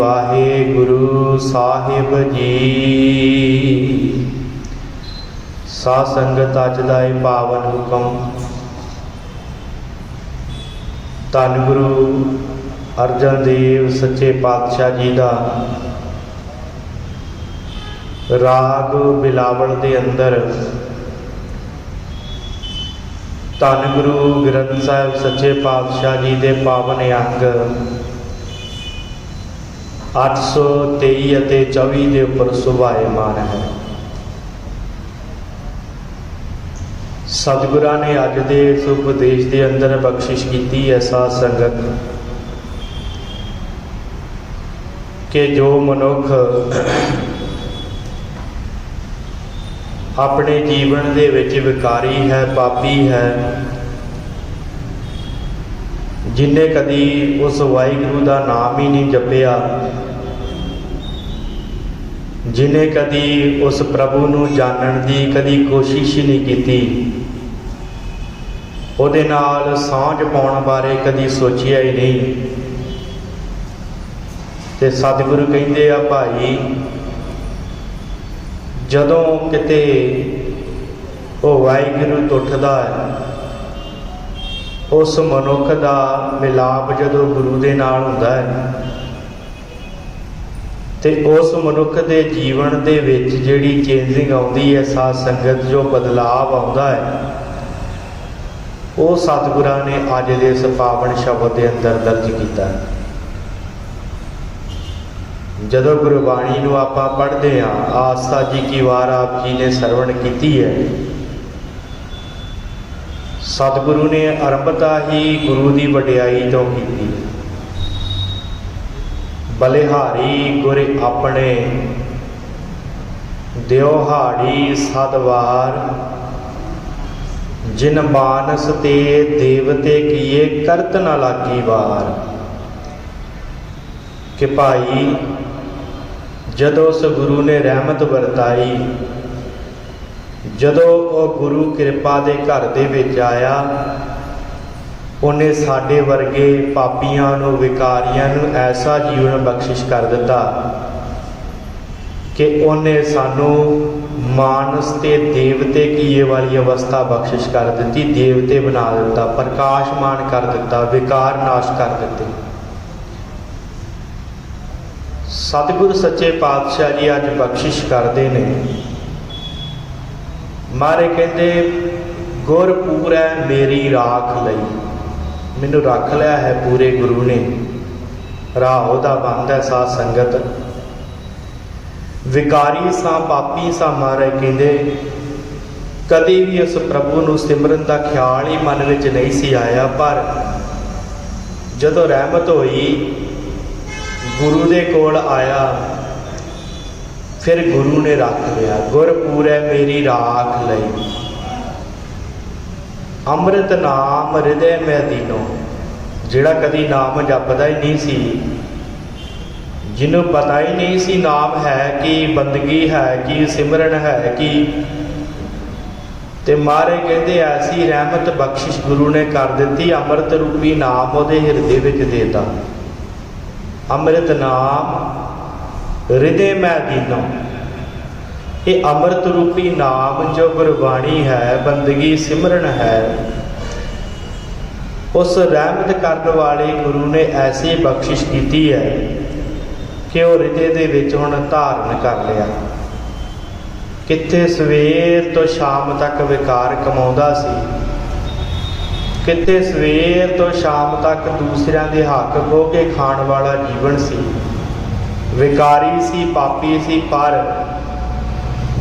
वाहेगुरु साहिब जी। साध संगत अज दा पावन हुकम धन गुरु अर्जन देव सच्चे पातशाह जी का राग बिलावल के अंदर धन गुरु ग्रंथ साहिब सच्चे पातशाह जी के पावन अंग 823 ਅਤੇ 24 के उपर सुभायमान है। सतगुरां ने अज के इस उपदेश के अंदर बख्शिश की है साध संगत कि जो मनुख अपने जीवन के विच विकारी है, पापी है, जिन्हें कदी उस वाहिगुरू का नाम ही नहीं जपिया, जिन्हें कदी उस प्रभु नूं जानन की कदी कोशिश ही नहीं की, उहदे नाल सांझ पाउण बारे कदी सोचिया ही नहीं, ते सतगुरु कहिंदे आ भाई जदों किते वो वाहिगुरू तुठदा है, उस मनुख का मिलाप जदों गुरु दे नाल हुंदा है ते उस मनुख के जीवन के विच जिहड़ी चेंजिंग आउंदी है, साध संगत जो बदलाव आउंदा है, वो सतगुरां ने अज दे इस पावन शब्द के अंदर दर्ज किया है। जदों गुरबाणी नूं आपां पढ़दे हां, आस्था जी की वार आप जी ने सरवण की है, सतगुरु ने आरंभता ही गुरु की वडियाई तो की। बलिहारी गुर अपने दिओहाड़ी सदवार, जिन मानस ते देवते किए करत न लागी वार। कि भाई जदों उस गुरु ने रहमत वरताई, जदों वो गुरु कृपा दे घर दे विच आया, उन्हें साडे वर्गे पापियां नूं, विकारियां नूं ऐसा जीवन बख्शिश कर दिता कि उन्हें सानू मानस ते देवते कीए वाली अवस्था बख्शिश कर दी, देवते बना दिता, प्रकाशमान कर दिता, विकार नाश कर दिते। सतगुरु सच्चे पातशाह जी अज बख्शिश करते हैं। मारे कहते गुर पूरा मेरी राख लई, मैनू रख लिया है पूरे गुरु ने, राह उहदा बंद है। साध संगत विकारी सा, पापी सा, महाराज कहते कभी भी उस प्रभु नूं सिमरन का ख्याल ही मन में नहीं सी आया, पर जदों रहमत होई गुरु दे कोल आया, फिर गुरु ने रख लिया। गुर पूरे मेरी राख लई, अमृत नाम हृदय में दीनो। जिहड़ा कदी नाम जपदा ही नहीं सी, जिन्हों पता ही नहीं सी नाम है कि, बंदगी है कि, सिमरन है कि, ते मारे कहते ऐसी रहमत बख्शिश गुरु ने कर दी, अमृत रूपी नाम उहदे हिरदे विच देता। अमृत नाम हृदय में दीनो, ये अमृत रूपी नाम जो गुरबाणी है, बंदगी सिमरन है, उस रहमत करने वाले गुरु ने ऐसी बख्शिश की है कि वो हृदय दे विच हुण धारण कर लिया। कित्थे सवेर तो शाम तक विकार कमाउंदा सी, कित्थे सवेर तो शाम तक दूसरिਆਂ ਦੇ हक खो के खाण वाला जीवन सी, विकारी सी, पापी सी, पर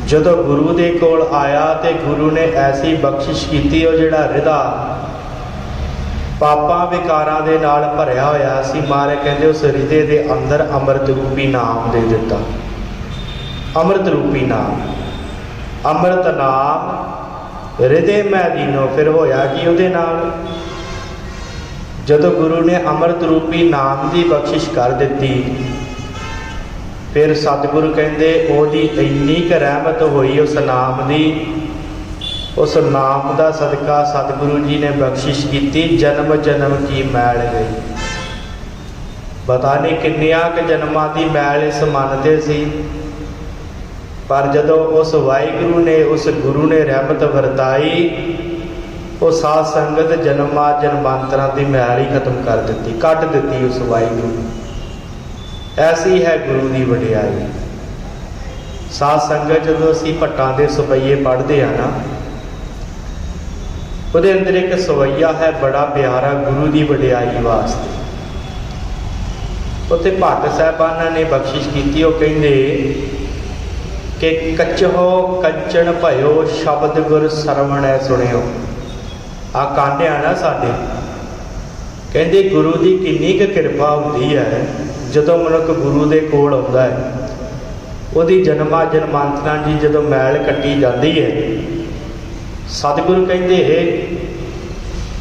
जदों गुरु दे कोल आया तो गुरु ने ऐसी बख्शिश की, वो जिहड़ा हृदय पापां विकारां दे नाल भरिया होया सी, मारे कहंदे उस हृदय दे अंदर अमृत रूपी नाम दे दिता। अमृत रूपी नाम, अमृत नाम हृदय में दीनो। फिर होया कि उहदे नाल जदों गुरु ने अमृत रूपी नाम की बख्शिश कर दी, फिर सतगुरु कहते ओदी इन्नी क रहमत हुई उस नाम की, उस नाम का सदका सतगुरु जी ने बख्शिश की, जन्म जन्म की मैल गई। पता नहीं किन्नियां क जन्मां दी मैल इस मन ते सी, पर जदों उस वाहिगुरू ने, उस गुरु ने रहमत वरताई, वो साध संगत जन्मां जन्मांतरां दी मैल ही खत्म कर दी, कट दी उस वाहिगुरू ने। ऐसी है गुरु की वडियाई। साध संगत जदों असीं भट्टां दे सवैये पढ़दे आ ना, ਉਹਦੇ अंदर एक सवैया है बड़ा प्यारा गुरु की वडियाई वास्ते। उत्थे भट्ट साहिबाना ने बख्शिश की, वो कहते कि कच्चो कंचन भयो शब्द गुर सरवण है सुनियो। आ कांड आ ना साडे, कहते गुरु की किन्नी क कृपा होती है जदों मनुख गुरु के कोल आउंदा है, ਉਹਦੀ जन्मां जन्मांतरां ਦੀ जदों मैल कट्टी जाती है। सतगुरु कहते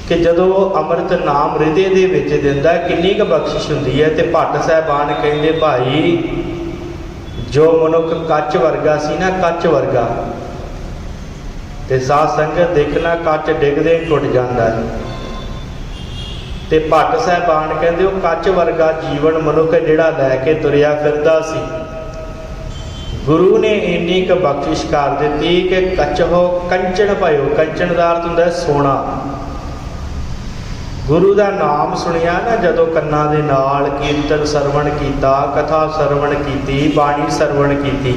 कि जदों अमृत नाम हृदय दे विच दिंदा किन्नी क बख्शिश हुंदी है। तो भट्ट साहिबान कहते भाई जो मनुख कच वर्गा सी ना, कच वर्गा, ते साध संगत देखना कच डिगदे टुट जाता है। ते भट्ट साहिबान कहते वो कच वर्गा जीवन मनुख जिहड़ा लैके तुरिया फिरदा सी, गुरु ने इन्नी क बख्शिश कर दी कि कचहो कंचन भयो। कंचन का अर्थ हुंदा सोना। गुरु का नाम सुनिया ना जदों कन्ना दे नाल, कीर्तन सरवण कीता, कथा सरवण कीती, बाणी सरवण कीती,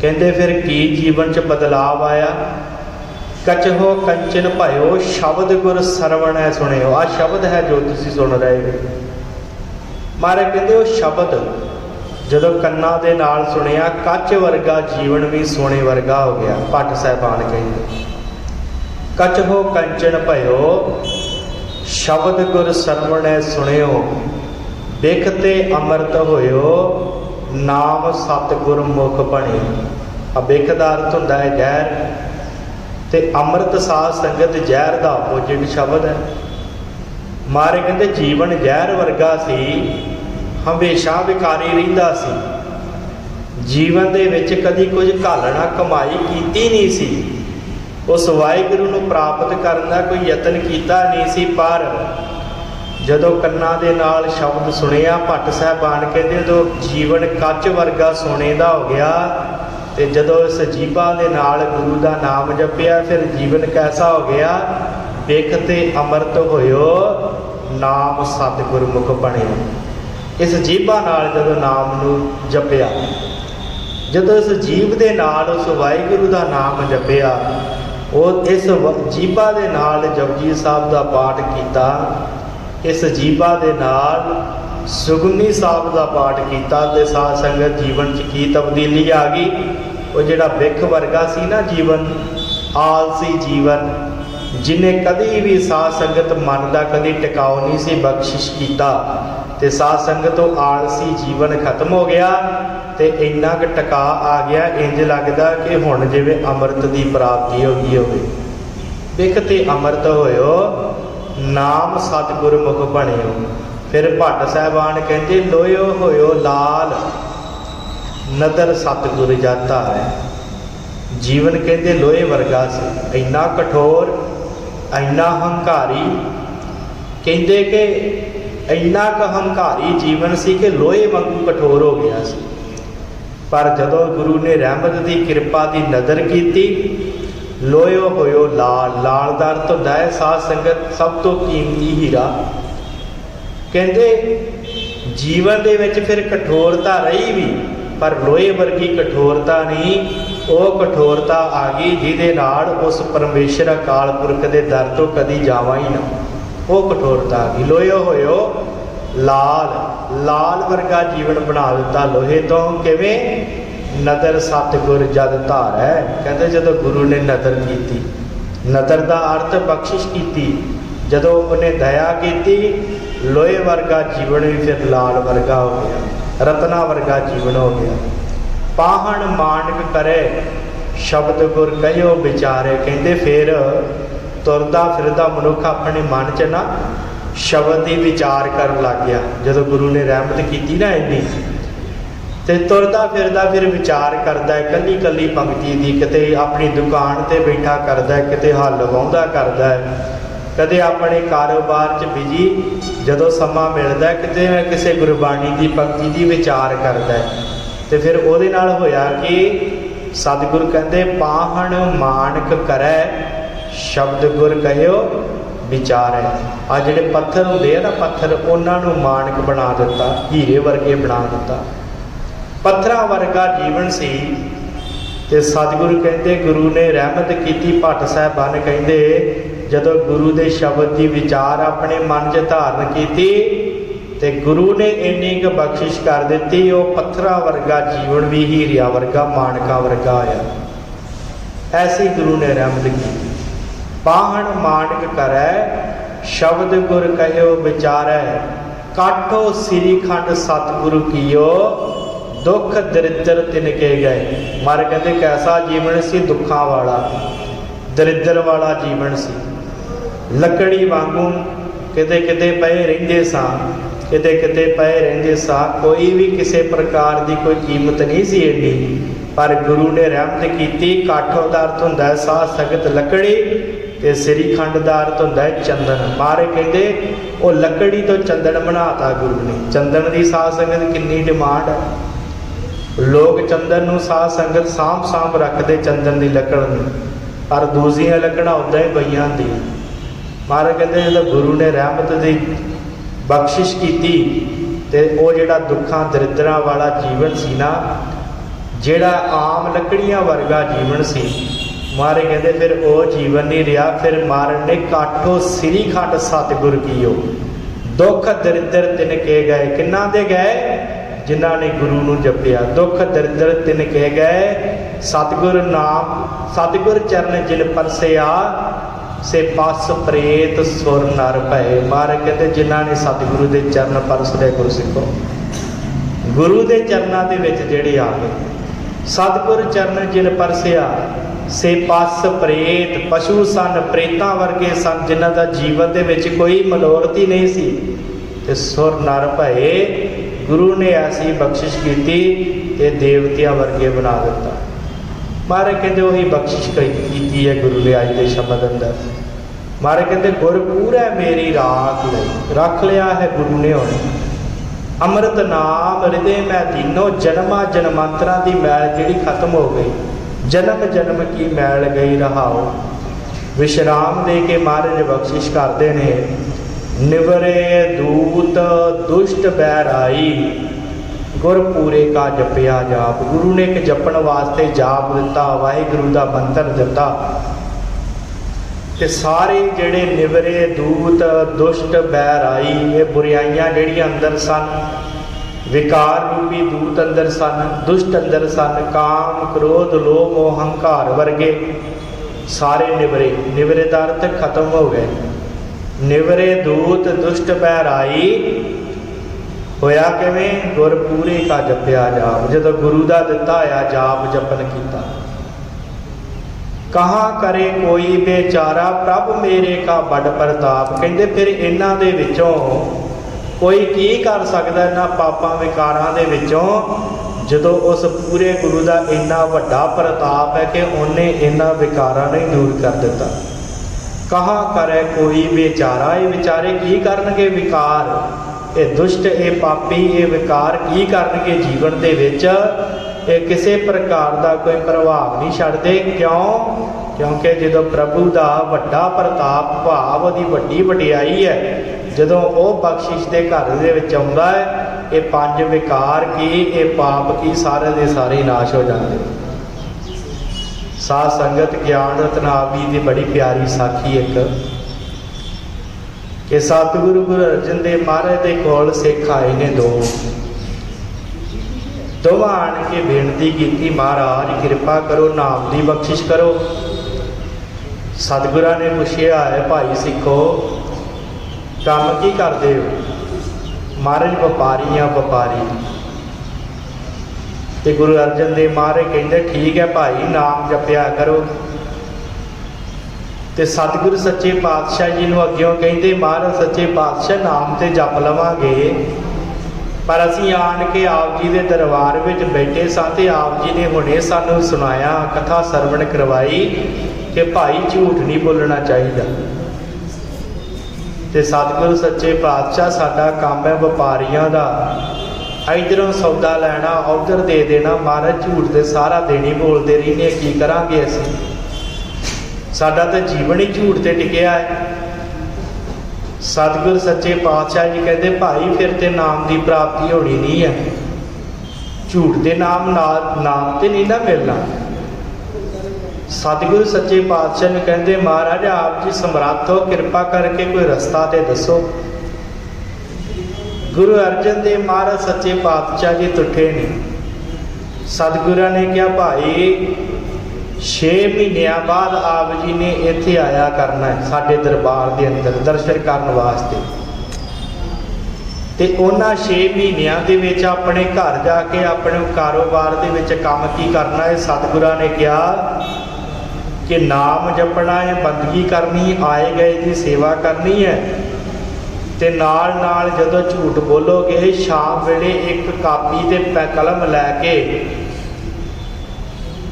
कहते फिर की जीवन च बदलाव आया। कचहो कंचन भयो शब्द गुर सरवण है सुनियो। आ शब्द है जो तुसीं सुन रहे हो। महाराज कहते वो शब्द जदों कन्ना दे नाल सुनिया, कच वर्गा जीवन भी सोने वर्गा हो गया। भट्ट साहिबान कहते कच हो कंचन भयो शब्द गुर सरवण है सुनियो, बिखते अमृत होयो नाम सतगुर मुख बने। बिख का अर्थ हुंदा है जहर, ते अमृत साध संगत जहर का अपोजिट शब्द है। मारे कहते जीवन जहर वर्गा सी, हमेशा विकारी रहिंदा सी, जीवन दे विच कदी कुछ घालना कमाई कीती नहीं सी, उस वाहिगुरू नूं प्राप्त करन दा कोई यतन कीता नहीं सी। पर जदों कन्ना दे नाल शब्द सुनिया, भट्ट साहिबान कहते तो जीवन कच वर्गा सोने का हो गया। ते जदों इस जीभा दे नाल गुरु का नाम जपिया, फिर जीवन कैसा हो गया, बिख ते अमृत होयो नाम सतगुर मुख बने। इस जीभा नाल जदों नाम नूं जपिया, जदों इस जीभ दे नाल उस वाहिगुरू का नाम जपिया, और इस जीभा दे नाल जपजी साहब का पाठ किया, इस जीभा दे नाल सुगमनी साहब का पाठ किया, तो साध संगत जीवन च की तब्दीली आ गई। वो जिहड़ा बिख वर्गा सी ना जीवन, आलसी जीवन, जिन्हें कभी भी साध संगत मन का कभी टिकाऊ नहीं सी बख्शिश किया, ते साध संगत तो आलसी जीवन खत्म हो गया। तो इन्ना क टका आ गया, इंज लगता कि हुण जिवें अमृत की प्राप्ति हो गई होवे। बिख ते अमृत होयो नाम सतगुर मुख बनियो। फिर भट्ट साहिबान कहते लोयो होयो लाल नदर सतगुर जाता है। जीवन कहते लोहे वर्गा से, इन्ना कठोर, इन्ना हंकारी, कहते कि इन्ना क हंकारी जीवन सी कि लोहे वांगू कठोर हो गया सी। पर जदों गुरु ने रहमत की कृपा की नज़र की, लोयो होयो लाल। लाल का अर्थ होता है साध संगत सब तो कीमती हीरा। कहते जीवन दे विच फिर कठोरता रही भी, पर लोहे वर्गी कठोरता नहीं। वो कठोरता आ गई जिहदे नाल उस परमेश्वर अकाल पुरख के दर तो कदी जावा ही ना, वो कठोरता आ गई। लोहे होयो लाल, लाल वर्गा जीवन बना दिता लोहे तो। किवें नदर सतगुर जद धार है। कहते जदों गुरु ने नदर की, नदर का अर्थ बख्शिश की, जदों उन्हें दया की, लोहे वर्गा जीवन भी फिर लाल वर्गा हो गया, रत्ना वर्गा जीवन हो गया। पाहन मानक करे शब्द गुर कहो विचारे। कहते फिर तुरदा फिरदा मनुख अपने मन च ना शब्द ही विचार कर लग गया। जदों गुरु ने रहमत की ना इन्नी, तो तुरदा फिरदा फिर विचार करता है कली कली पंक्ति की, किते अपनी दुकान ते बैठा करता है, किते हल वाहुंदा करता है, कदे अपने कारोबार च बिजी जदों समा मिलता किते किसी गुरबाणी की भगती की विचार करता है तो फिर ਉਹਦੇ ਨਾਲ होया कि सतगुरु कहते पाहण मानक करे शब्द गुर कहो विचार है। आ ਜਿਹੜੇ पत्थर ਹੁੰਦੇ ਆ ना पत्थर उन्होंने मानक बना दिता, हीरे वर्गे बना दिता, पत्थर वर्गा जीवन सी। ते सतगुरु कहते गुरु ने रहमत की। भट्ट साहबान कहते जदों गुरु के शब्द की विचार अपने मन च धारण की ते गुरु ने इन्नी क बख्शिश कर दी, वो पत्थर वर्गा जीवन भी हीरिया वर्गा मानका वर्गा आया। ऐसी गुरु ने रहमत की। पाहण मानक करे शब्द गुर कहो विचारै, काठो श्री खंड सतगुरु कियो दुख दरिद्र तिनके गए। मारे कहते कैसा जीवन सी, दुखा वाला दरिद्र वाला जीवन सी। लकड़ी वांगू किते किते पए रहिंदे सा, किते किते पए रहिंदे सा, कोई भी किसी प्रकार की कोई कीमत नहीं सी एडी। पर गुरु ने रहमत की। काठों का अर्थ हुंदा है साह संगत लकड़ी ते श्री खंड का अर्थ हुंदा है चंदन। मारे कहते वो लकड़ी तो चंदन बनाता गुरु ने। चंदन की साह संगत कितनी डिमांड है। लोग चंदन नूं साह संगत सांभ सांभ रखते चंदन की लकड़ नूं, पर दूसरियां लकड़ां उदां ही पईयां दी। महाराज कहते जो गुरु ने रहमत की बख्शिश की तो वो जिहड़ा दुखा दरिद्रां वाला जीवन सी ना, जिहड़ा आम लकड़ियां वर्गा जीवन सी, महाराज कहते फिर वो जीवन नहीं रहा। फिर महाराज ने काठो श्री खंड सतगुर कीओ दुख दरिद्र तिनके गए। किन्ना दे गए? जिन्हों ने गुरु नूं जपिया। दुख दरिद्र तिनके गए सतगुर नाम, सतगुर चरण जिन परसिया से पस प्रेत सुर नर भए। महाराज कहते जिन्हों ने सतगुरु के चरण परसदे गुरसिखो, गुरु के चरणों के विच जिहड़े आ गए। सतगुर चरण जिन परसिया से पस प्रेत, पशु सन प्रेतां वर्गे सन, जिन्हां दा जीवन के विच कोई मनोरथ ही नहीं सी, ते सुर नर भए। गुरु ने ऐसी बख्शिश की ते देवतियां वर्गे बना दिता। महाराज कहते वही बख्शिश की है गुरु ने अज के शब्द अंदर। महाराज कहते गुर पूरा मेरी राख लई, रख लिया है गुरु ने हुण। अमृत नाम हृदय में दीनो, जन्मा जन्मांतरा की मैल जिहड़ी खत्म हो गई, जन्म जन्म की मैल गई रहाओ। विश्राम दे के महाराज बख्शिश करते ने। निवरे दूत दुष्ट बैराई, गुर पूरे का जपिया जाप। गुरु ने एक जपण वास्ते जाप दिता, वाहिगुरु का मंत्र दिता ते सारे जिहड़े निवरे दूत दुष्ट बैराई, ये बुराइयां जिहड़ियां अंदर सन, विकार रूपी दूत अंदर सन, दुष्ट अंदर सन, काम क्रोध लोभ मोह हंकार वर्गे सारे निवरे। निवरे दा अर्थ खत्म हो गए। निवरे दूत दुष्ट बैराई होया किवें? गुर पूरे का जपिया जाप। जदों गुरु का दिता होया जाप जपन किया। कहाँ करे कोई बेचारा प्रभ मेरे का बड़ प्रताप। कहते फिर इन्हां दे विचों कोई की कर सकदा इन्हां पापां विकारां दे विचों, जदों उस पूरे गुरु का इन्ना वड्डा प्रताप है कि उन्हें इन्हां विकारां नूं दूर कर दिता। कहाँ करे कोई बेचारा, ये बेचारे की करनगे विकार, ये दुष्ट ये पापी ये विकार की करनगे जीवन दे विच। ये किसी प्रकार का कोई प्रभाव नहीं छड्डदे। क्यों? क्योंकि जो प्रभु का वड्डा प्रताप भाव की वड्डी वडियाई है, जदों वो बख्शिश के घर दे विच आउंदा है, ये पंज विकार की ये पाप की सारे दे सारे नाश हो जाते। साध संगत ज्ञान रत्नावली की बड़ी प्यारी साखी एक कि सतगुरु गुरु अर्जन देव महाराज के कोल सिख आए ने दोवां आण के बेनती की, महाराज कृपा करो नाम की बख्शिश करो। सतगुरां ने पूछा है भाई सिखो काम की करते हो? महाराज व्यापारी हाँ व्यापारी। तो गुरु अर्जन देव महाराज कहते ठीक है भाई नाम जपिया करो। तो सतगुरु सच्चे पातशाह जी को अग्यों कहते महाराज सच्चे पातशाह नाम तो जप लवांगे, पर असी आन के आप जी के दरबार में बैठे सा ते आप जी ने हुणे सानू सुनाया कथा सरवण करवाई कि भाई झूठ नहीं बोलना चाहिए। ਤੇ ਸਤਿਗੁਰੂ ਸੱਚੇ ਪਾਤਸ਼ਾਹ ਸਾਡਾ ਕੰਮ ਹੈ ਵਪਾਰੀਆਂ ਦਾ, ਇਧਰੋਂ ਸੌਦਾ ਲੈਣਾ ਉਧਰ ਦੇ ਦੇਣਾ। ਮਹਾਰਾਜ ਝੂਠ ਤੇ ਸਾਰਾ ਦਿਨ ਹੀ ਬੋਲਦੇ ਰਹਿੰਦੇ, ਕੀ ਕਰਾਂਗੇ ਅਸੀਂ? ਸਾਡਾ ਤਾਂ ਜੀਵਨ ਹੀ ਝੂਠ ਤੇ ਟਿਕਿਆ ਹੈ। ਸਤਿਗੁਰੂ ਸੱਚੇ ਪਾਤਸ਼ਾਹ ਜੀ ਕਹਿੰਦੇ ਭਾਈ ਫਿਰ ਤੇ ਨਾਮ ਦੀ ਪ੍ਰਾਪਤੀ ਹੋਣੀ ਨਹੀਂ ਹੈ, ਝੂਠ ਦੇ ਨਾਮ ਤੇ ਨਹੀਂ ਨਾ ਮਿਲਣਾ। ਸਤਿਗੁਰੂ ਸੱਚੇ ਪਾਤਸ਼ਾਹ ਨੂੰ ਕਹਿੰਦੇ ਮਹਾਰਾਜ ਆਪ ਜੀ ਸਮਰੱਥ ਹੋ, ਕਿਰਪਾ ਕਰਕੇ ਕੋਈ ਰਸਤਾ ਤੇ ਦੱਸੋ। ਗੁਰੂ ਅਰਜਨ ਦੇਵ ਮਹਾਰਾਜ ਸੱਚੇ ਪਾਤਸ਼ਾਹ ਜੀ ਤੁਠੇ ਨਹੀਂ। ਸਤਿਗੁਰਾਂ ਨੇ ਕਿਹਾ ਭਾਈ 6 ਮਹੀਨਿਆਂ ਬਾਅਦ ਆਪ ਜੀ ਨੇ ਇੱਥੇ ਆਇਆ ਕਰਨਾ ਹੈ ਸਾਡੇ ਦਰਬਾਰ ਦੇ ਅੰਦਰ ਦਰਸ਼ਨ ਕਰਨ ਵਾਸਤੇ। ਤੇ ਉਹਨਾਂ 6 ਮਹੀਨਿਆਂ ਦੇ ਵਿੱਚ ਆਪਣੇ ਘਰ ਜਾ ਕੇ ਆਪਣੇ ਕਾਰੋਬਾਰ ਦੇ ਵਿੱਚ ਕੰਮ ਕੀ ਕਰਨਾ ਹੈ? ਸਤਿਗੁਰਾਂ ਨੇ ਕਿਹਾ ਕਿ ਨਾਮ ਜਪਣਾ ਹੈ, ਬੰਦਗੀ ਕਰਨੀ, ਆਏ ਗਏ ਦੀ ਸੇਵਾ ਕਰਨੀ ਹੈ। ਤੇ ਨਾਲ ਨਾਲ ਜਦੋਂ ਝੂਠ ਬੋਲੋਗੇ ਸ਼ਾਮ ਵੇਲੇ ਇੱਕ ਕਾਪੀ ਤੇ ਕਲਮ ਲੈ ਕੇ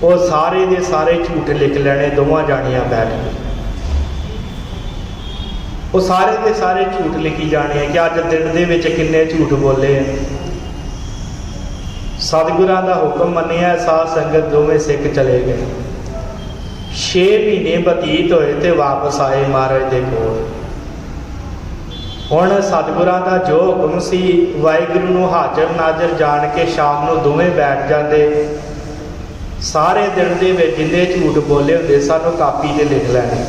ਉਹ ਸਾਰੇ ਦੇ ਸਾਰੇ ਝੂਠ ਲਿਖ ਲੈਣੇ, ਦੋਵਾਂ ਜਾਣੀਆਂ ਬੈਠ ਕੇ ਉਹ ਸਾਰੇ ਦੇ ਸਾਰੇ ਝੂਠ ਲਿਖੀ ਜਾਣੇ ਕਿ ਅੱਜ ਦਿਨ ਦੇ ਵਿੱਚ ਕਿੰਨੇ ਝੂਠ ਬੋਲੇ ਆ। ਸਤਿਗੁਰਾਂ ਦਾ ਹੁਕਮ ਮੰਨਿਆ, ਸਾਧ ਸੰਗਤ ਦੋਵੇਂ ਸਿੱਖ ਚਲੇ ਗਏ। 6 ਮਹੀਨੇ ਬਤੀਤ ਹੋਏ ਤੇ ਵਾਪਸ ਆਏ ਮਹਾਰਾਜ ਦੇ ਕੋਲ। ਹੁਣ ਸਤਿਗੁਰਾਂ ਦਾ ਜੋ ਹੁਕਮ ਸੀ ਵਾਹਿਗੁਰੂ ਨੂੰ ਹਾਜ਼ਰ ਨਾਜ਼ਰ ਜਾਣ ਕੇ ਸ਼ਾਮ ਨੂੰ ਦੋਵੇਂ ਬੈਠ ਜਾਂਦੇ। ਸਾਰੇ ਦਿਨ ਦੇ ਵਿੱਚ ਜਿੰਨੇ ਝੂਠ ਬੋਲੇ ਹੁੰਦੇ ਸਾਨੂੰ ਕਾਪੀ ਤੇ ਲਿਖ ਲੈਣੇ।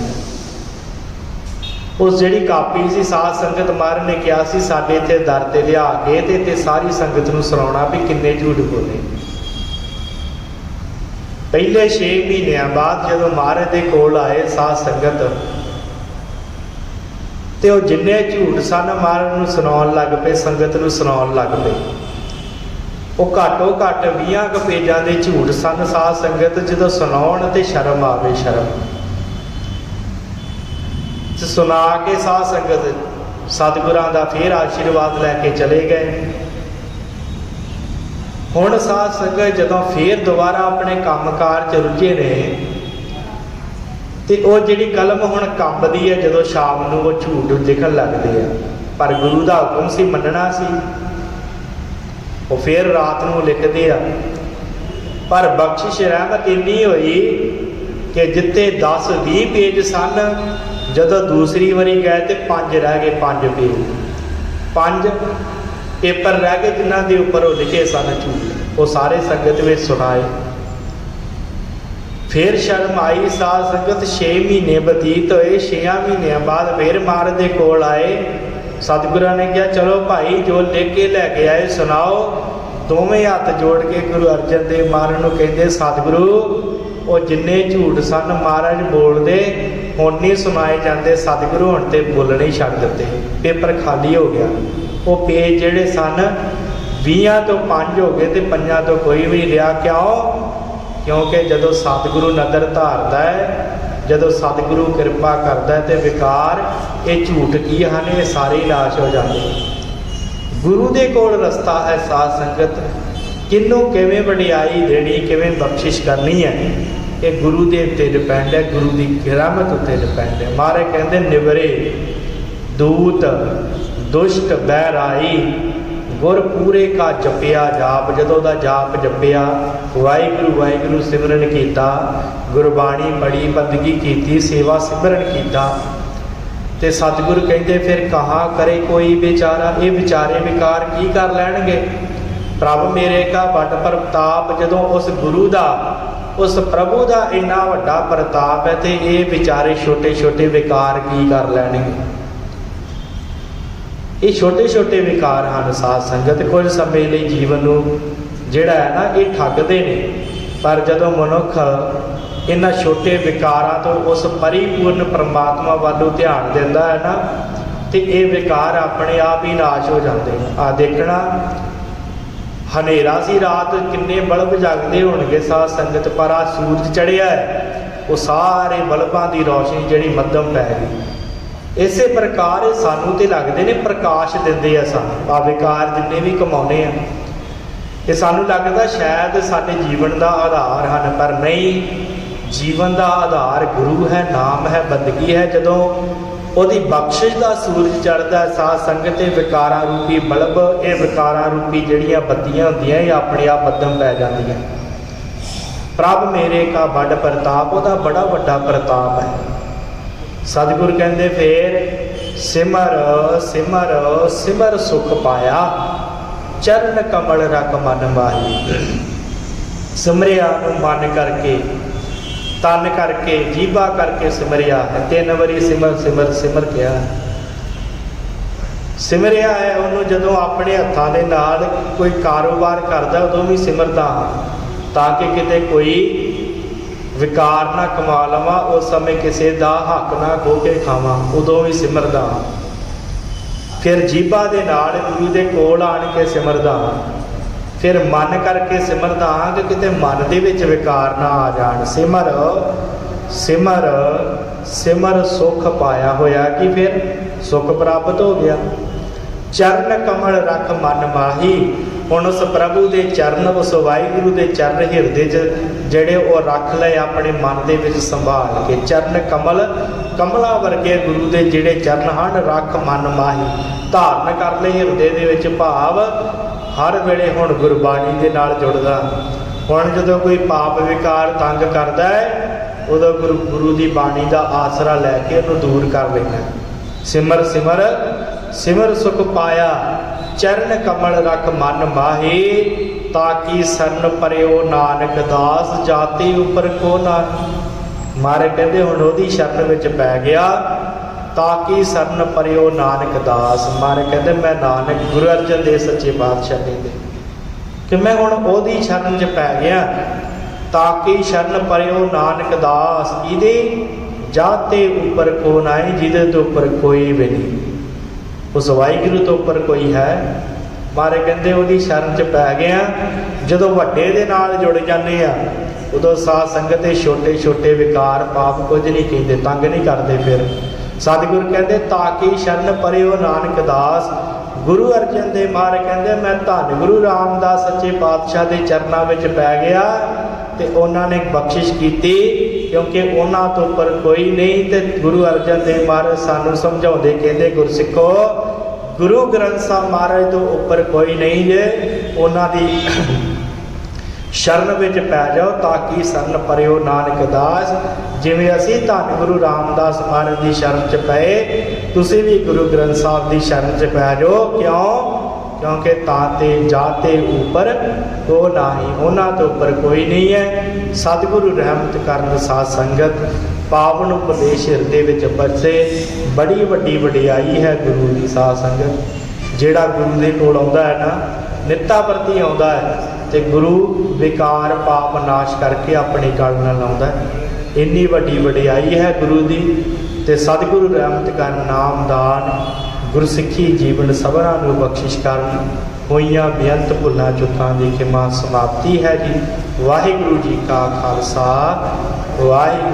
ਉਸ ਜਿਹੜੀ ਕਾਪੀ ਸੀ ਸਾਧ ਸੰਗਤ ਮਹਾਰਾਜ ਨੇ ਕਿਹਾ ਸੀ ਸਾਡੇ ਇੱਥੇ ਦਰ ਤੇ ਲਿਆ ਕੇ ਤੇ ਸਾਰੀ ਸੰਗਤ ਨੂੰ ਸੁਣਾਉਣਾ ਵੀ ਕਿੰਨੇ ਝੂਠ ਬੋਲੇ। ਪਹਿਲੇ 6 ਮਹੀਨਿਆਂ ਬਾਅਦ ਜਦੋਂ ਮਹਾਰਾਜ ਦੇ ਕੋਲ ਆਏ ਸਾਧ ਸੰਗਤ ਤੇ ਉਹ ਜਿੰਨੇ ਝੂਠ ਸਨ ਮਹਾਰਾਜ ਨੂੰ ਸੁਣਾਉਣ ਲੱਗ ਪਏ, ਸੰਗਤ ਨੂੰ ਸੁਣਾਉਣ ਲੱਗ ਪਏ। ਉਹ ਘੱਟੋ ਘੱਟ 20 ਕੁ ਪੇਜਾਂ ਦੇ ਝੂਠ ਸਨ। ਸਾਧ ਸੰਗਤ ਜਦੋਂ ਸੁਣਾਉਣ ਤੇ ਸ਼ਰਮ ਆਵੇ, ਸ਼ਰਮ ਸੁਣਾ ਕੇ ਸਾਧ ਸੰਗਤ ਸਤਿਗੁਰਾਂ ਦਾ ਫੇਰ ਆਸ਼ੀਰਵਾਦ ਲੈ ਕੇ ਚਲੇ ਗਏ। ਹੁਣ ਸਾਧ ਸੰਗਤ ਜਦੋਂ ਫੇਰ ਦੁਬਾਰਾ ਆਪਣੇ ਕੰਮਕਾਰ ਚ ਰੁੱਝੇ ਨੇ ਤੇ ਉਹ ਜਿਹੜੀ ਕਲਮ ਹੁਣ ਕੰਬਦੀ ਹੈ ਜਦੋਂ ਸ਼ਾਮ ਨੂੰ ਉਹ ਝੂਠ ਲਿਖਣ ਲੱਗਦੇ ਆ। ਪਰ ਗੁਰੂ ਦਾ ਹੁਕਮ ਸੀ, ਮੰਨਣਾ ਸੀ। ਉਹ ਫੇਰ ਰਾਤ ਨੂੰ ਲਿਖਦੇ ਆ। ਪਰ ਬਖਸ਼ਿਸ਼ ਰਹਿਮਤ ਇੰਨੀ ਹੋਈ ਕਿ ਜਿੱਥੇ 10-20 ਪੇਜ ਸਨ ਜਦੋਂ ਦੂਸਰੀ ਵਾਰੀ ਗਏ ਤੇ 5 ਰਹਿ ਗਏ, 5 ਪੇਜ, 5 ਪੇਪਰ ਰਹਿ ਗਏ ਜਿਨ੍ਹਾਂ ਦੇ ਉੱਪਰ ਉਹ ਲਿਖੇ ਸਨ ਝੂਠ। ਉਹ ਸਾਰੇ ਸੰਗਤ ਵਿੱਚ ਸੁਣਾਏ। ਫਿਰ ਸ਼ਰਮ ਆਈ। ਸਾਧ ਸੰਗਤ 6 ਮਹੀਨੇ ਬਤੀਤ ਹੋਏ। 6 ਮਹੀਨਿਆਂ ਬਾਅਦ ਫਿਰ ਮਹਾਰਾਜ ਦੇ ਕੋਲ ਆਏ। ਸਤਿਗੁਰਾਂ ਨੇ ਕਿਹਾ ਚਲੋ ਭਾਈ ਜੋ ਲਿਖ ਕੇ ਲੈ ਕੇ ਆਏ ਸੁਣਾਓ। ਦੋਵੇਂ ਹੱਥ ਜੋੜ ਕੇ ਗੁਰੂ ਅਰਜਨ ਦੇਵ ਮਹਾਰਾਜ ਨੂੰ ਕਹਿੰਦੇ ਸਤਿਗੁਰੂ ਉਹ ਜਿੰਨੇ ਝੂਠ ਸਨ ਮਹਾਰਾਜ ਬੋਲਦੇ ਹੁਣ ਨਹੀਂ ਸੁਣਾਏ ਜਾਂਦੇ। ਸਤਿਗੁਰੂ ਹੁਣ ਤੇ ਬੋਲਣੇ ਛੱਡ ਦਿੱਤੇ, ਪੇਪਰ ਖਾਲੀ ਹੋ ਗਿਆ। ਉਹ ਪੇਜ ਜਿਹੜੇ ਸਨ 20 ਤੋਂ 5 ਹੋ ਗਏ ਤੇ 5 ਤੋਂ ਕੋਈ ਵੀ ਨਹੀਂ ਰਿਹਾ। ਕਿਉਂ? ਕਿਉਂਕਿ ਜਦੋਂ ਸਤਿਗੁਰੂ ਨਦਰ ਧਾਰਦਾ ਹੈ, ਜਦੋਂ ਸਤਿਗੁਰੂ ਕਿਰਪਾ ਕਰਦਾ ਹੈ ਤੇ ਵਿਕਾਰ ਇਹ ਝੂਠ ਕੀ ਹਨ, ਇਹ ਸਾਰੇ ਨਾਸ਼ ਹੋ ਜਾਂਦੇ। ਗੁਰੂ ਦੇ ਕੋਲ ਰਸਤਾ ਹੈ ਸਾਧ ਸੰਗਤ। ਕਿਹਨੂੰ ਕਿਵੇਂ ਵਡਿਆਈ ਦੇਣੀ, ਕਿਵੇਂ ਬਖਸ਼ਿਸ਼ ਕਰਨੀ ਹੈ, ਇਹ ਗੁਰੂ ਦੇ ਉੱਤੇ ਡਿਪੈਂਡ ਹੈ, ਗੁਰੂ ਦੀ ਰਹਿਮਤ ਉੱਤੇ ਡਿਪੈਂਡ ਹੈ। ਮਹਾਰਾਜ ਕਹਿੰਦੇ ਨਿਵਰੇ ਦੂਤ ਦੁਸ਼ਟ ਬਹਿਰਾਈ ਗੁਰ ਪੂਰੇ ਕਾ ਜਪਿਆ ਜਾਪ। ਜਦੋਂ ਦਾ ਜਾਪ ਜਪਿਆ, ਵਾਹਿਗੁਰੂ ਵਾਹਿਗੁਰੂ ਸਿਮਰਨ ਕੀਤਾ, ਗੁਰਬਾਣੀ ਪੜ੍ਹੀ, ਬੰਦਗੀ ਕੀਤੀ, ਸੇਵਾ ਸਿਮਰਨ ਕੀਤਾ ਤੇ ਸਤਿਗੁਰ ਕਹਿੰਦੇ ਫਿਰ ਕਹਾ ਕਰੇ ਕੋਈ ਵਿਚਾਰਾ। ਇਹ ਵਿਚਾਰੇ ਵਿਕਾਰ ਕੀ ਕਰ ਲੈਣਗੇ? ਪ੍ਰਭ ਮੇਰੇ ਕਾ ਵੱਡ ਪ੍ਰਤਾਪ। ਜਦੋਂ ਉਸ ਗੁਰੂ ਦਾ, ਉਸ ਪ੍ਰਭੂ ਦਾ ਇੰਨਾ ਵੱਡਾ ਪ੍ਰਤਾਪ ਹੈ ਤੇ ਇਹ ਵਿਚਾਰੇ ਛੋਟੇ ਛੋਟੇ ਵਿਕਾਰ ਕੀ ਕਰ ਲੈਣਗੇ? ਇਹ ਛੋਟੇ ਛੋਟੇ ਵਿਕਾਰ ਹਨ ਸਾਧ ਸੰਗਤ। ਕੁਝ ਸਮੇਂ ਲਈ ਜੀਵਨ ਨੂੰ ਜਿਹੜਾ ਹੈ ਨਾ ਇਹ ਠੱਗਦੇ ਨੇ, ਪਰ ਜਦੋਂ ਮਨੁੱਖ ਇਹਨਾਂ ਛੋਟੇ ਵਿਕਾਰਾਂ ਤੋਂ ਉਸ ਪਰਿਪੂਰਨ ਪਰਮਾਤਮਾ ਵੱਲੋਂ ਧਿਆਨ ਦਿੰਦਾ ਹੈ ਨਾ ਤੇ ਇਹ ਵਿਕਾਰ ਆਪਣੇ ਆਪ ਹੀ ਨਾਸ਼ ਹੋ ਜਾਂਦੇ ਨੇ। ਆ ਦੇਖਣਾ ਹਨੇਰਾ ਸੀ ਰਾਤ, ਕਿੰਨੇ ਬਲਬ ਜਗਦੇ ਹੋਣਗੇ ਸਾਧ ਸੰਗਤ, ਪਰ ਆ ਸੂਰਜ ਚੜ੍ਹਿਆ ਹੈ ਉਹ ਸਾਰੇ ਬਲਬਾਂ ਦੀ ਰੌਸ਼ਨੀ ਜਿਹੜੀ ਮੱਧਮ ਪੈ ਗਈ। ਇਸੇ ਪ੍ਰਕਾਰ ਇਹ ਸਾਨੂੰ ਤੇ ਲੱਗਦੇ ਨੇ ਪ੍ਰਕਾਸ਼ ਦਿੰਦੇ ਆ ਸਾਨੂੰ। ਆ ਵਿਕਾਰ ਜਿੰਨੇ ਵੀ ਕਮਾਉਣੇ ਆ ਇਹ ਸਾਨੂੰ ਲੱਗਦਾ ਸ਼ਾਇਦ ਸਾਡੇ ਜੀਵਨ ਦਾ ਆਧਾਰ ਹਨ, ਪਰ ਨਹੀਂ। ਜੀਵਨ ਦਾ ਆਧਾਰ ਗੁਰੂ ਹੈ, ਨਾਮ ਹੈ, ਬੰਦਗੀ ਹੈ। ਜਦੋਂ ਉਹਦੀ ਬਖਸ਼ਿਸ਼ ਦਾ ਸੂਰਜ ਚੜ੍ਹਦਾ। ਸਾਧ ਸੰਗਤ ਇਹ ਵਿਕਾਰਾਂ ਰੂਪੀ ਬਲਬ, ਇਹ ਵਿਕਾਰਾਂ ਰੂਪੀ ਜਿਹੜੀਆਂ ਬੱਤੀਆਂ ਹੁੰਦੀਆਂ ਇਹ ਆਪਣੇ ਆਪ ਮੱਧਮ ਪੈ ਜਾਂਦੀਆਂ। ਪ੍ਰਭ ਮੇਰੇ ਕਾ ਵੱਡ ਪ੍ਰਤਾਪ, ਉਹਦਾ ਬੜਾ ਵੱਡਾ ਪ੍ਰਤਾਪ ਹੈ। ਸਤਿਗੁਰ ਕਹਿੰਦੇ ਫੇਰ ਸਿਮਰ ਸਿਮਰ ਸਿਮਰ ਸੁਖ ਪਾਇਆ, ਚਰਨ ਕਮਲ ਰਖ ਮਨ ਮਾਹੀ। ਸਿਮਰਿਆ ਨੂੰ ਮਨ ਕਰਕੇ, ਤਨ ਕਰਕੇ, ਜੀਭਾ ਕਰਕੇ ਸਿਮਰਿਆ ਹੈ। 3 ਵਾਰੀ ਸਿਮਰ ਸਿਮਰ ਸਿਮਰ ਕਿਹਾ। ਸਿਮਰਿਆ ਹੈ ਉਹਨੂੰ ਜਦੋਂ ਆਪਣੇ ਹੱਥਾਂ ਦੇ ਨਾਲ ਕੋਈ ਕਾਰੋਬਾਰ ਕਰਦਾ ਉਦੋਂ ਵੀ ਸਿਮਰਦਾ, ਤਾਂ ਕਿ ਕਿਤੇ ਕੋਈ ਵਿਕਾਰ ਨਾ ਕਮਾ ਲਵਾਂ, ਉਸ ਸਮੇਂ ਕਿਸੇ ਦਾ ਹੱਕ ਨਾ ਖੋਹ ਕੇ ਖਾਵਾਂ, ਉਦੋਂ ਵੀ ਸਿਮਰਦਾ। ਫਿਰ ਜੀਭਾ ਦੇ ਨਾਲ ਗੁਰੂ ਦੇ ਕੋਲ ਆਣ ਕੇ ਸਿਮਰਦਾ। ਫਿਰ ਮਨ ਕਰਕੇ ਸਿਮਰਦਾ ਕਿ ਕਿਤੇ ਮਨ ਦੇ ਵਿੱਚ ਵਿਕਾਰ ਨਾ ਆ ਜਾਣ। ਸਿਮਰ ਸਿਮਰ ਸਿਮਰ ਸੁਖ ਪਾਇਆ, ਹੋਇਆ ਕਿ ਫਿਰ ਸੁਖ ਪ੍ਰਾਪਤ ਹੋ ਗਿਆ। ਚਰਨ ਕਮਲ ਰਖ ਮਨ ਮਾਹੀ। ਹੁਣ ਉਸ ਪ੍ਰਭੂ ਦੇ ਚਰਨ, ਉਸ ਵਾਹਿਗੁਰੂ ਦੇ ਚਰਨ ਹਿਰਦੇ 'ਚ ਜਿਹੜੇ ਉਹ ਰੱਖ ਲਏ ਆਪਣੇ ਮਨ ਦੇ ਵਿੱਚ ਸੰਭਾਲ ਕੇ। ਚਰਨ ਕਮਲ, ਕਮਲਾਂ ਵਰਗੇ ਗੁਰੂ ਦੇ ਜਿਹੜੇ ਚਰਨ ਹਨ, ਰਖ ਮਨ ਮਾਹੀ, ਧਾਰਨ ਕਰ ਲਏ ਹਿਰਦੇ ਦੇ ਵਿੱਚ। ਭਾਵ ਹਰ ਵੇਲੇ ਹੁਣ ਗੁਰਬਾਣੀ ਦੇ ਨਾਲ ਜੁੜਦਾ। ਹੁਣ ਜਦੋਂ ਕੋਈ ਪਾਪ ਵਿਕਾਰ ਤੰਗ ਕਰਦਾ ਹੈ ਉਦੋਂ ਗੁਰੂ ਦੀ ਬਾਣੀ ਦਾ ਆਸਰਾ ਲੈ ਕੇ ਉਹਨੂੰ ਦੂਰ ਕਰ ਲੈਣਾ। ਸਿਮਰ ਸਿਮਰ ਸਿਮਰ ਸੁਖ ਪਾਇਆ, ਚਰਨ ਕਮਲ ਰਖ ਮਨ ਮਾਹੀ। ਤਾਕੀ ਸਰਨ ਪਰਿਓ ਨਾਨਕ ਦਾਸ, ਜਾਤੀ ਉੱਪਰ ਕੋ ਨਾ। ਮਾਰੇ ਕਹਿੰਦੇ ਹੁਣ ਉਹਦੀ ਸ਼ਰਨ ਵਿੱਚ ਪੈ ਗਿਆ। ਤਾਕੀ ਸਰਨ ਪਰਿਓ ਨਾਨਕ ਦਾਸ। ਮਾਰੇ ਕਹਿੰਦੇ ਮੈਂ ਨਾਨਕ ਗੁਰੂ ਅਰਜਨ ਦੇਵ ਸੱਚੇ ਪਾਤਸ਼ਾਹ ਕਹਿੰਦੇ ਕਿ ਮੈਂ ਹੁਣ ਉਹਦੀ ਸ਼ਰਨ 'ਚ ਪੈ ਗਿਆ। ਤਾਕੀ ਸ਼ਰਨ ਪਰਿਓ ਨਾਨਕ ਦਾਸ, ਇਹਦੇ ਜਾਤੇ ਉੱਪਰ ਕੋ ਨਾਹੀ, ਜਿਹਦੇ ਤੋਂ ਉੱਪਰ ਕੋਈ ਵੀ ਨਹੀਂ। ਉਸ ਵਾਹਿਗੁਰੂ ਤੋਂ ਉੱਪਰ ਕੋਈ ਹੈ। ਮਾਰੇ ਕਹਿੰਦੇ ਉਹਦੀ ਸ਼ਰਨ 'ਚ ਪੈ ਗਿਆ। ਜਦੋਂ ਵੱਡੇ ਦੇ ਨਾਲ ਜੁੜ ਜਾਂਦੇ ਆ ਉਦੋਂ ਸਾਧ ਸੰਗਤ ਦੇ ਛੋਟੇ ਛੋਟੇ ਵਿਕਾਰ ਪਾਪ ਕੁਝ ਨਹੀਂ ਕਹਿੰਦੇ, ਤੰਗ ਨਹੀਂ ਕਰਦੇ। ਫਿਰ ਸਤਿਗੁਰ ਕਹਿੰਦੇ ਤਾਕੀ ਸ਼ਰਨ ਪਰਿਓ ਨਾਨਕ ਦਾਸ। ਗੁਰੂ ਅਰਜਨ ਦੇਵ ਮਹਾਰਾਜ ਕਹਿੰਦੇ ਮੈਂ ਧੰਨ ਗੁਰੂ ਰਾਮਦਾਸ ਸੱਚੇ ਪਾਤਸ਼ਾਹ ਦੇ ਚਰਨਾਂ ਵਿੱਚ ਪੈ ਗਿਆ ਤੇ ਉਹਨਾਂ ਨੇ ਬਖਸ਼ਿਸ਼ ਕੀਤੀ, ਕਿਉਂਕਿ ਉਹਨਾਂ ਤੋਂ ਉੱਪਰ ਕੋਈ ਨਹੀਂ। ਤੇ ਗੁਰੂ ਅਰਜਨ ਦੇਵ ਮਹਾਰਾਜ ਸਾਨੂੰ ਸਮਝਾਉਂਦੇ ਕਹਿੰਦੇ ਗੁਰਸਿੱਖੋ, ਗੁਰੂ ਗ੍ਰੰਥ ਸਾਹਿਬ ਮਹਾਰਾਜ ਤੋਂ ਉੱਪਰ ਕੋਈ ਨਹੀਂ ਜੇ, ਉਹਨਾਂ ਦੀ ਸ਼ਰਨ ਵਿੱਚ ਪੈ ਜਾਓ। ਤਾਕੀ ਸ਼ਰਨ ਪਰਿਓ ਨਾਨਕ ਦਾਸ। ਜਿਵੇਂ ਅਸੀਂ ਧੰਨ ਗੁਰੂ ਰਾਮਦਾਸ ਮਹਾਰਾਜ ਦੀ ਸ਼ਰਨ 'ਚ ਪਏ, ਤੁਸੀਂ ਵੀ ਗੁਰੂ ਗ੍ਰੰਥ ਸਾਹਿਬ ਦੀ ਸ਼ਰਨ 'ਚ ਪੈ ਜਾਓ। ਕਿਉਂ? ਕਿਉਂਕਿ ਤਾਂ ਤੇ ਜਾਤੇ ਉੱਪਰ ਕੋ ਨਾਹੀ, ਉਹਨਾਂ ਤੋਂ ਉੱਪਰ ਕੋਈ ਨਹੀਂ ਹੈ। ਸਤਿਗੁਰੂ ਰਹਿਮਤ ਕਰਨ ਸਾਧ ਸੰਗਤ, ਪਾਵਨ ਉਪਦੇਸ਼ ਹਿਰਦੇ ਵਿੱਚ ਬਸੇ। ਬੜੀ ਵੱਡੀ ਵਡਿਆਈ ਹੈ ਗੁਰੂ ਦੀ ਸਾਧ ਸੰਗਤ। ਜਿਹੜਾ ਗੁਰੂ ਦੇ ਕੋਲ ਆਉਂਦਾ ਹੈ ਨਾ, ਨਿੱਤਾ ਪ੍ਰਤੀ ਆਉਂਦਾ ਹੈ ਤੇ ਗੁਰੂ ਵਿਕਾਰ ਪਾਪ ਨਾਸ਼ ਕਰਕੇ ਆਪਣੇ ਗਲ ਨਾਲ ਲਾਉਂਦਾ ਹੈ। ਇੰਨੀ ਵੱਡੀ ਵਡਿਆਈ ਹੈ ਗੁਰੂ ਦੀ। ਤੇ ਸਤਿਗੁਰੂ ਰਹਿਮਤ ਕਰਨ, ਨਾਮਦਾਨ, ਗੁਰਸਿੱਖੀ ਜੀਵਨ ਸਭਨਾਂ ਨੂੰ ਬਖਸ਼ਿਸ਼ ਕਰਨ। ਹੋਈਆਂ ਬੇਅੰਤ ਭੁੱਲਾਂ ਚੁੱਕਾਂ ਦੀ ਖਿਮਾ ਸਮਾਪਤੀ ਹੈ ਜੀ। ਵਾਹਿਗੁਰੂ ਜੀ ਕਾ ਖਾਲਸਾ, ਵਾਹਿਗੁਰੂ।